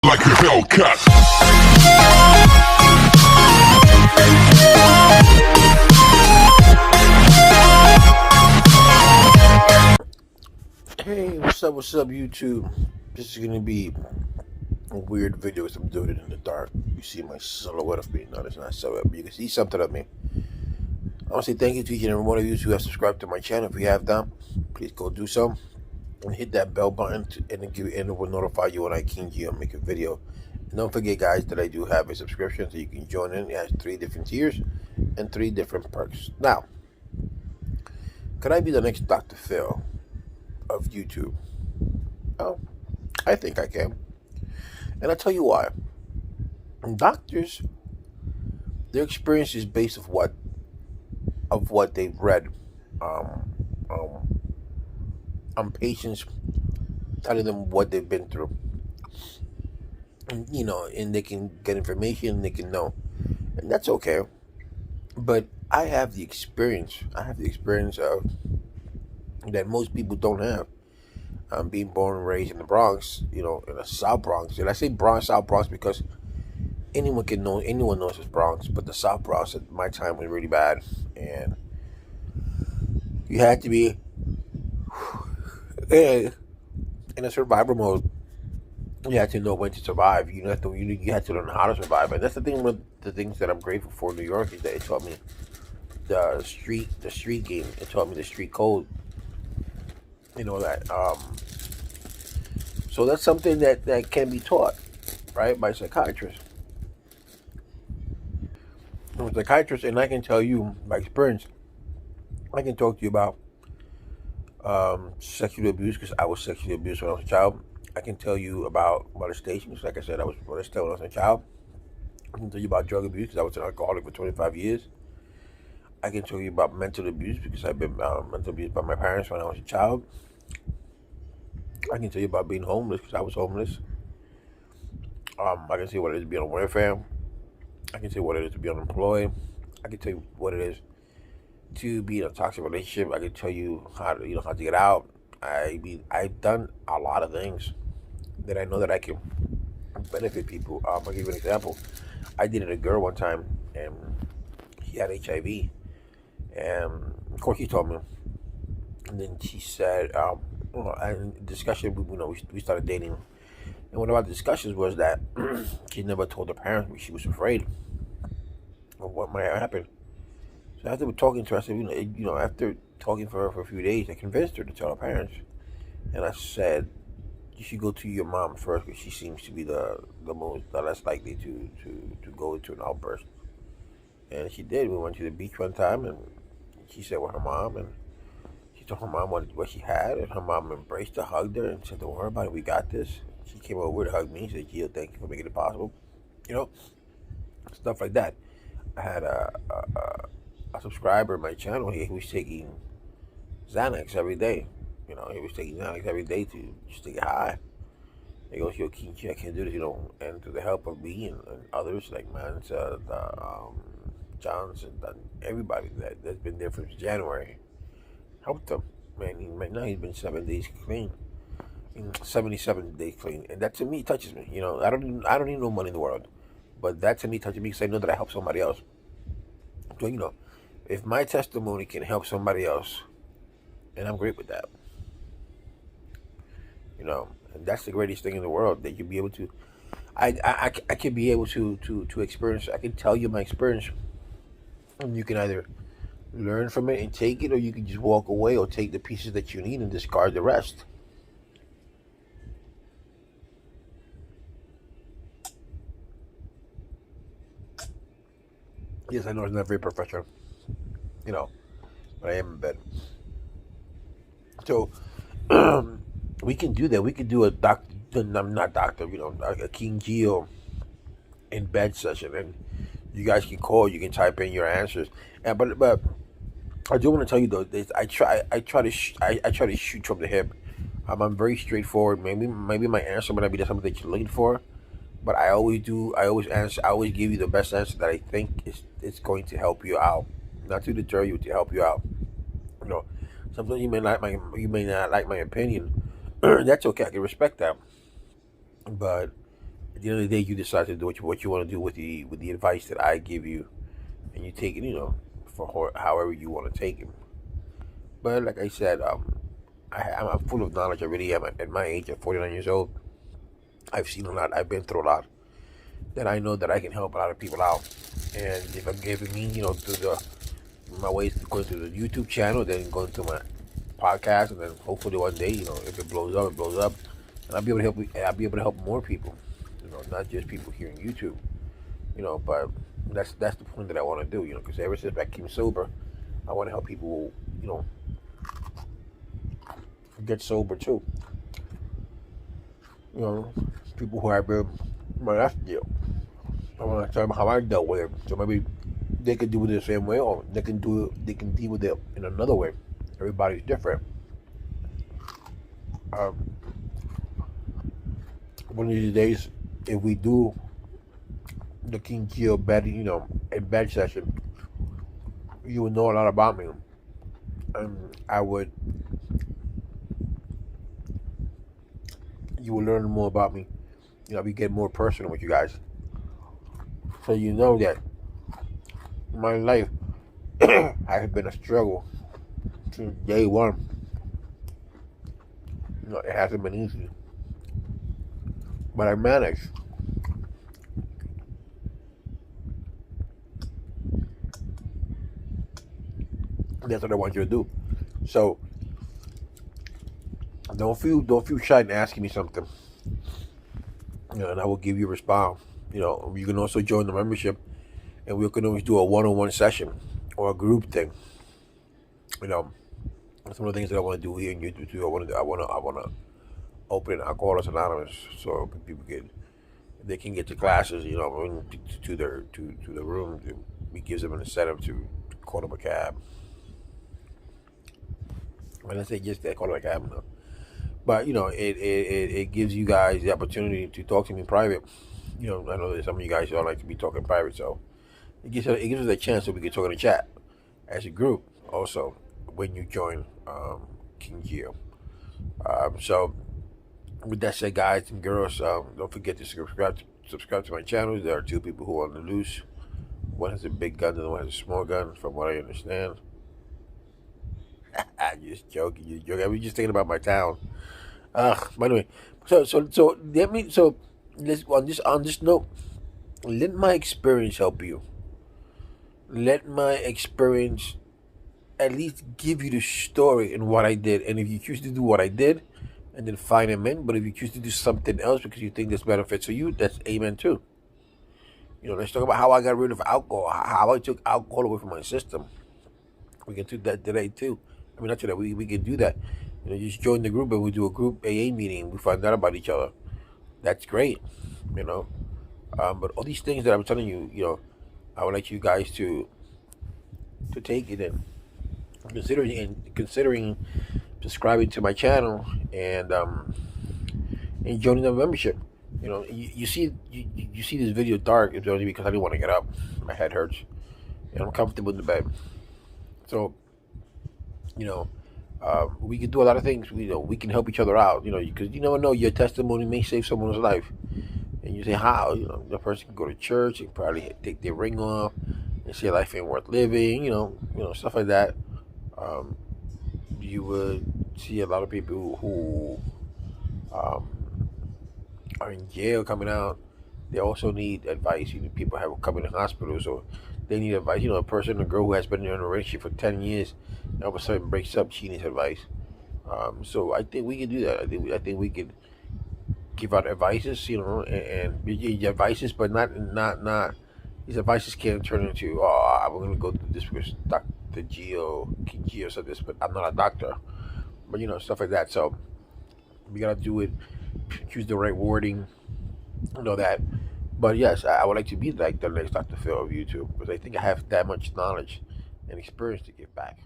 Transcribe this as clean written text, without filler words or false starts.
like a Hellcat. Hey, what's up, YouTube? This is gonna be a weird video because I'm doing it in the dark. You see my silhouette of me. No, it's not silhouette, but you can see something of me. I want to say thank you to each and every one of you who have subscribed to my channel. If you have done, please go do so. And hit that bell button and it will notify you when I King G or make a video. And don't forget, guys, that I do have a subscription so you can join in. It has 3 different tiers and 3 different perks. Now, could I be the next Dr.Phi of YouTube? Oh, I think I can. And I'll tell you why. Doctors, their experience is based of what they've read. Um, um, on patients telling them what they've been through. And, and they can get information, they can know. And that's okay. But I have the experience. I have the experience of that most people don't have. Being born and raised in the Bronx, in the South Bronx. And I say South Bronx because anyone knows it's Bronx, but the South Bronx at my time was really bad. And you had to be in a survival mode. You had to know when to survive. You had to learn how to survive. And that's the thing with the things that I'm grateful for in New York is that it taught me the street game. It taught me the street code. So that's something that can be taught, right, by psychiatrists. I'm a psychiatrist, and I can tell you by experience. I can talk to you about sexual abuse because I was sexually abused when I was a child. I can tell you about molestation because, like I said, I was molested when I was a child. I can tell you about drug abuse because I was an alcoholic for 25 years. I can tell you about mental abuse because I've been mental abused by my parents when I was a child. I can tell you about being homeless because I was homeless. I can tell you what it is to be on welfare. I can tell you what it is to be unemployed. I can tell you what it is to be in a toxic relationship. I can tell you how to get out. I've done a lot of things that I know that I can benefit people. I'll give you an example. I dated a girl one time, and she had HIV, and of course she told me. And then she said, and discussion, we started dating. And one of our discussions was that she never told her parents because she was afraid of what might happen. So after talking to her, I said, after talking for her for a few days, I convinced her to tell her parents. And I said, you should go to your mom first because she seems to be the less likely to go into an outburst. And she did. We went to the beach one time, and she said with her mom, and she told her mom what she had, and her mom embraced her, hugged her, and said, don't worry about it, we got this. She came over to hug me. She said, Gio, thank you for making it possible. Stuff like that. I had a subscriber on my channel here who was taking Xanax every day. He was taking Xanax every day to just to get high. He goes, yo, King G, I can't do this, and through the help of me and others like Mansa, Johnson, everybody that's been there since January, helped him. Man, right now he's been 7 days clean. 77 days clean, and that to me touches me. I don't need no money in the world, but that to me touches me because I know that I help somebody else. So if my testimony can help somebody else, and I'm great with that. And that's the greatest thing in the world that you be able to. I can be able to experience. I can tell you my experience, and you can either learn from it and take it, or you can just walk away or take the pieces that you need and discard the rest. Yes, I know it's not very professional, but I am in bed. So we can do that. We can do a a King Geo in bed session, and you guys can call. You can type in your answers. But I do want to tell you though, I try to shoot from the hip. I'm very straightforward. Maybe my answer might not be something that you're looking for, but I always do. I always answer. I always give you the best answer that I think is going to help you out, not to deter you, to help you out. You know, Sometimes you may not like my opinion. That's okay. I can respect that. But At the end of the day, you decide to do what you want to do with the advice that I give you, and you take it, for however you want to take it. But like I said, I'm full of knowledge. I really am. At my age, at 49 years old, I've seen a lot. I've been through a lot. That I know that I can help a lot of people out. And if I'm giving me, through my ways going to the YouTube channel, then going to my podcast, and then hopefully one day, if it blows up, it blows up, and I'll be able to help. I'll be able to help more people. Not just people here on YouTube. But that's the point that I want to do. Because ever since I came sober, I want to help people. Get sober too. You know, people who have been molested. I want to tell them how I dealt with it, so maybe they can do it the same way, or they can do it. They can deal with it in another way. Everybody's different. Um, One of these days, if we do the King Geo bed, a bed session, you would know a lot about me, and you will learn more about me. We get more personal with you guys, so you know that my life has been a struggle since day one. It hasn't been easy, but I managed. That's what I want you to do. So don't feel shy in asking me something. And I will give you a response. You can also join the membership, and we can always do a one-on-one session or a group thing. Some of the things that I want to do here in YouTube too. I want to open Alcoholics Anonymous, so people can get to classes. To the room. We gives them an incentive to call them a cab. When I say just that, call it a cab. No. But it gives you guys the opportunity to talk to me in private. I know that some of you guys don't like to be talking private, so it gives us a chance so we can talk in the chat as a group. Also, when you join King Geo. So, with that said, guys and girls, don't forget to subscribe to my channel. There are two people who are on the loose. One has a big gun and one has a small gun, from what I understand. I'm just joking. I was just thinking about my town. By the way, so let me let's on this note, let my experience help you. Let my experience at least give you the story and what I did. And if you choose to do what I did, and then fine, amen. But if you choose to do something else because you think this benefits for you, that's amen too. Let's talk about how I got rid of alcohol, how I took alcohol away from my system. We can do that today too. I mean, not today. We can do that. Just join the group and we do a group AA meeting. We find out about each other. That's great. But all these things that I'm telling you, I would like you guys to take it in considering subscribing to my channel and joining the membership. You see this video dark. It's only because I didn't want to get up. My head hurts, and I'm comfortable in the bed. So, we can do a lot of things. We can help each other out. Because you never know, your testimony may save someone's life. And you say, how? The person can go to church and probably take their ring off and say life ain't worth living. Stuff like that. You would see a lot of people who are in jail coming out. They also need advice. People have come in the hospital, so they need advice. A person, a girl who has been in a relationship for 10 years, and all of a sudden breaks up, she needs advice. So I think we can do that. I think we could give out advices, and advices, but not these advices can't turn into, I'm going to go do this because Dr. King Geo said this, but I'm not a doctor. But stuff like that. So we gotta do it. Choose the right wording. That. But yes, I would like to be like the next Dr. Phil of YouTube, because I think I have that much knowledge and experience to give back.